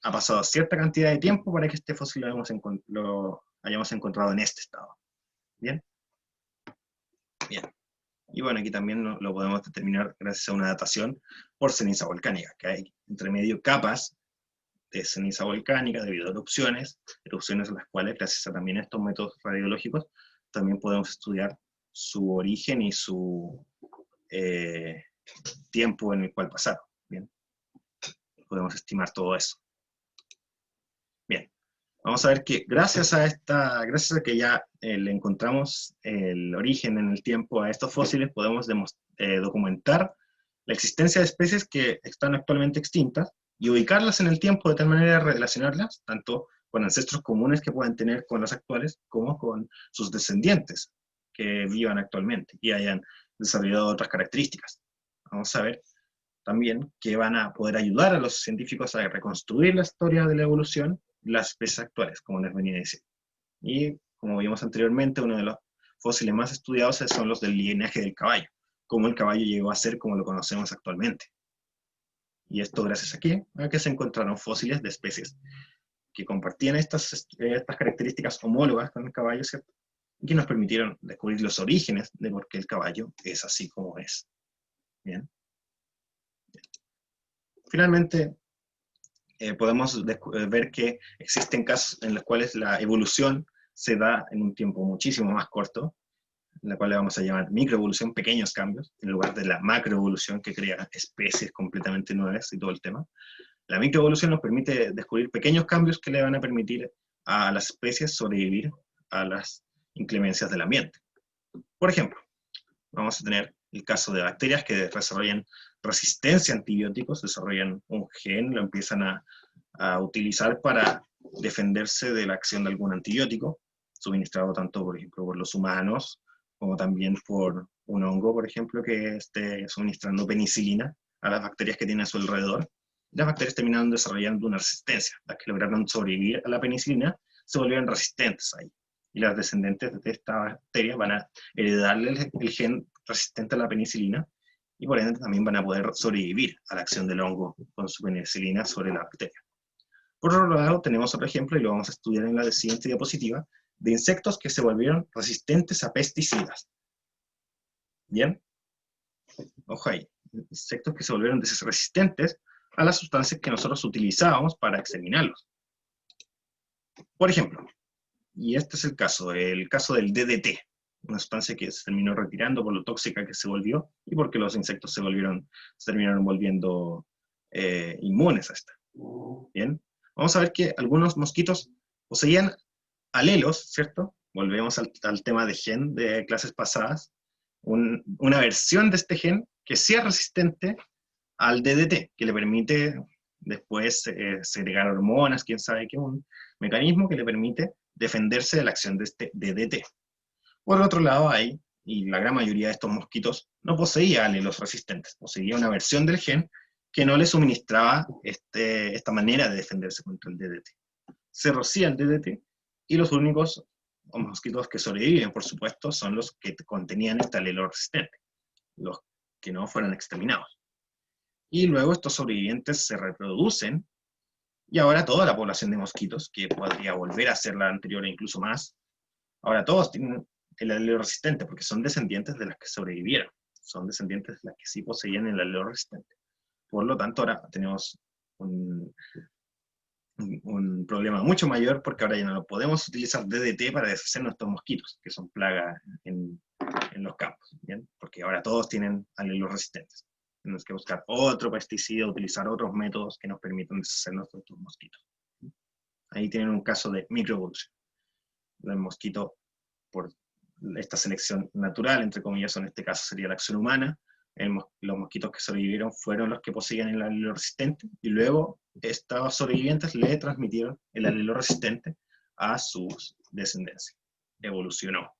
ha pasado cierta cantidad de tiempo para que este fósil lo hayamos encontrado en este estado. ¿Bien? Bien. Y bueno, aquí también lo podemos determinar gracias a una datación por ceniza volcánica, que hay entre medio capas de ceniza volcánica debido a erupciones en las cuales, gracias a también estos métodos radiológicos, también podemos estudiar su origen y su tiempo en el cual pasaron. Bien, podemos estimar todo eso. Bien, vamos a ver que gracias a que ya le encontramos el origen en el tiempo a estos fósiles, podemos documentar la existencia de especies que están actualmente extintas y ubicarlas en el tiempo de tal manera de relacionarlas tanto con ancestros comunes que puedan tener con las actuales, como con sus descendientes que vivan actualmente y hayan desarrollado otras características. Vamos a ver también que van a poder ayudar a los científicos a reconstruir la historia de la evolución de las especies actuales, como les venía a decir. Y como vimos anteriormente, uno de los fósiles más estudiados son los del linaje del caballo, cómo el caballo llegó a ser como lo conocemos actualmente. Y esto gracias a que se encontraron fósiles de especies que compartían estas características homólogas con el caballo, ¿cierto? Y que nos permitieron descubrir los orígenes de por qué el caballo es así como es. Bien. Finalmente, podemos ver que existen casos en los cuales la evolución se da en un tiempo muchísimo más corto, la cual le vamos a llamar microevolución, pequeños cambios, en lugar de la macroevolución que crea especies completamente nuevas y todo el tema. La microevolución nos permite descubrir pequeños cambios que le van a permitir a las especies sobrevivir a las inclemencias del ambiente. Por ejemplo, vamos a tener el caso de bacterias que desarrollan resistencia a antibióticos, desarrollan un gen, lo empiezan a utilizar para defenderse de la acción de algún antibiótico, suministrado tanto, por ejemplo, por los humanos, como también por un hongo, por ejemplo, que esté suministrando penicilina a las bacterias que tiene a su alrededor. Las bacterias terminaron desarrollando una resistencia. Las que lograron sobrevivir a la penicilina se volvieron resistentes ahí. Y las descendentes de esta bacteria van a heredarle el gen resistente a la penicilina, y por ende también van a poder sobrevivir a la acción del hongo con su penicilina sobre la bacteria. Por otro lado, tenemos otro ejemplo, y lo vamos a estudiar en la siguiente diapositiva, de insectos que se volvieron resistentes a pesticidas. ¿Bien? Ojo ahí, insectos que se volvieron resistentes a las sustancias que nosotros utilizábamos para exterminarlos. Por ejemplo, y este es el caso del DDT, una sustancia que se terminó retirando por lo tóxica que se volvió y porque los insectos se terminaron volviendo inmunes a esta. Bien, vamos a ver que algunos mosquitos poseían alelos, ¿cierto? Volvemos al tema de gen de clases pasadas, una versión de este gen que sea resistente al DDT, que le permite después segregar hormonas, quién sabe qué, un mecanismo que le permite defenderse de la acción de este DDT. Por otro lado hay, y la gran mayoría de estos mosquitos no poseía alelos resistentes, poseía una versión del gen que no le suministraba esta manera de defenderse contra el DDT. Se rocía el DDT, y los únicos mosquitos que sobreviven, por supuesto, son los que contenían este alelo resistente, los que no fueron exterminados. Y luego estos sobrevivientes se reproducen, y ahora toda la población de mosquitos, que podría volver a ser la anterior e incluso más, ahora todos tienen el alelo resistente, porque son descendientes de las que sobrevivieron, son descendientes de las que sí poseían el alelo resistente. Por lo tanto, ahora tenemos un problema mucho mayor, porque ahora ya no podemos utilizar DDT para deshacer nuestros mosquitos, que son plagas en los campos, ¿bien? Porque ahora todos tienen alelos resistentes. Tenemos que buscar otro pesticida, utilizar otros métodos que nos permitan deshacer nuestros mosquitos. Ahí tienen un caso de microevolución. El mosquito, por esta selección natural, entre comillas, en este caso sería la acción humana, los mosquitos que sobrevivieron fueron los que poseían el alelo resistente, y luego estos sobrevivientes le transmitieron el alelo resistente a sus descendencias. Evolucionó.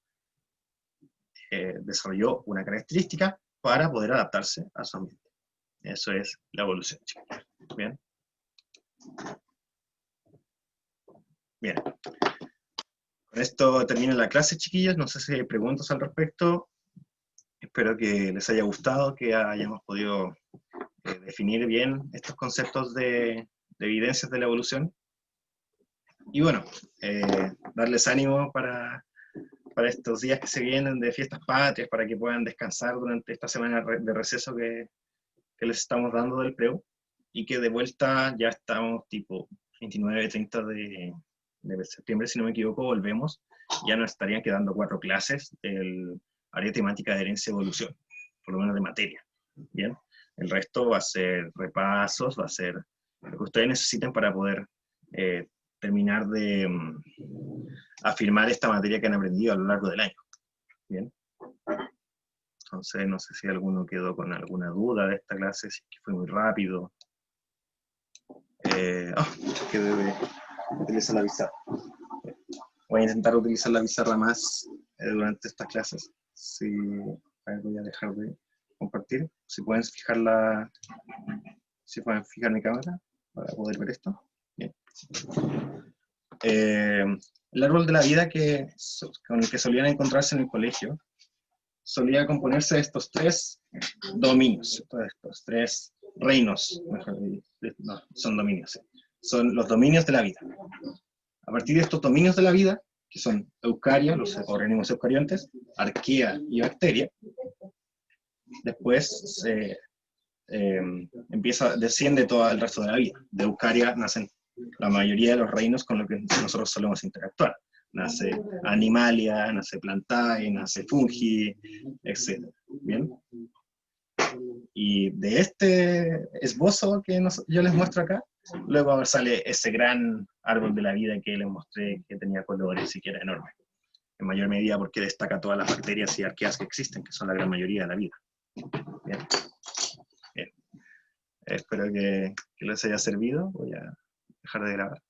Desarrolló una característica para poder adaptarse a su ambiente. Eso es la evolución, chicos. Bien. Bien. Con esto termina la clase, chiquillos. No sé si hay preguntas al respecto. Espero que les haya gustado, que hayamos podido definir bien estos conceptos de evidencias de la evolución. Y bueno, darles ánimo para estos días que se vienen de fiestas patrias, para que puedan descansar durante esta semana de receso que les estamos dando del preu, y que de vuelta ya estamos tipo 29, 30 de septiembre, si no me equivoco, volvemos. Ya nos estarían quedando 4 clases del área temática de herencia y evolución, por lo menos de materia. Bien, el resto va a ser repasos, va a ser lo que ustedes necesiten para poder terminar de afirmar esta materia que han aprendido a lo largo del año. Bien. Entonces, no sé si alguno quedó con alguna duda de esta clase, si es que fue muy rápido. Que debe utilizar la pizarra. Voy a intentar utilizar la pizarra más durante estas clases. Si, voy a dejar de compartir. Si pueden fijar mi cámara para poder ver esto. Bien. El árbol de la vida con el que solían encontrarse en el colegio solía componerse de estos 3 dominios, estos 3 reinos, mejor, no, son dominios, ¿sí? son los dominios de la vida. A partir de estos dominios de la vida, que son eucaria, los organismos eucariontes, arquea y bacteria, después desciende todo el resto de la vida. De eucaria nacen la mayoría de los reinos con los que nosotros solemos interactuar. Nace Animalia, nace Plantae, nace Fungi, etc. ¿Bien? Y de este esbozo que yo les muestro acá, luego sale ese gran árbol de la vida que les mostré, que tenía colores y que era enorme. En mayor medida porque destaca todas las bacterias y arqueas que existen, que son la gran mayoría de la vida. Bien. Bien. Espero que les haya servido. Voy a dejar de grabar.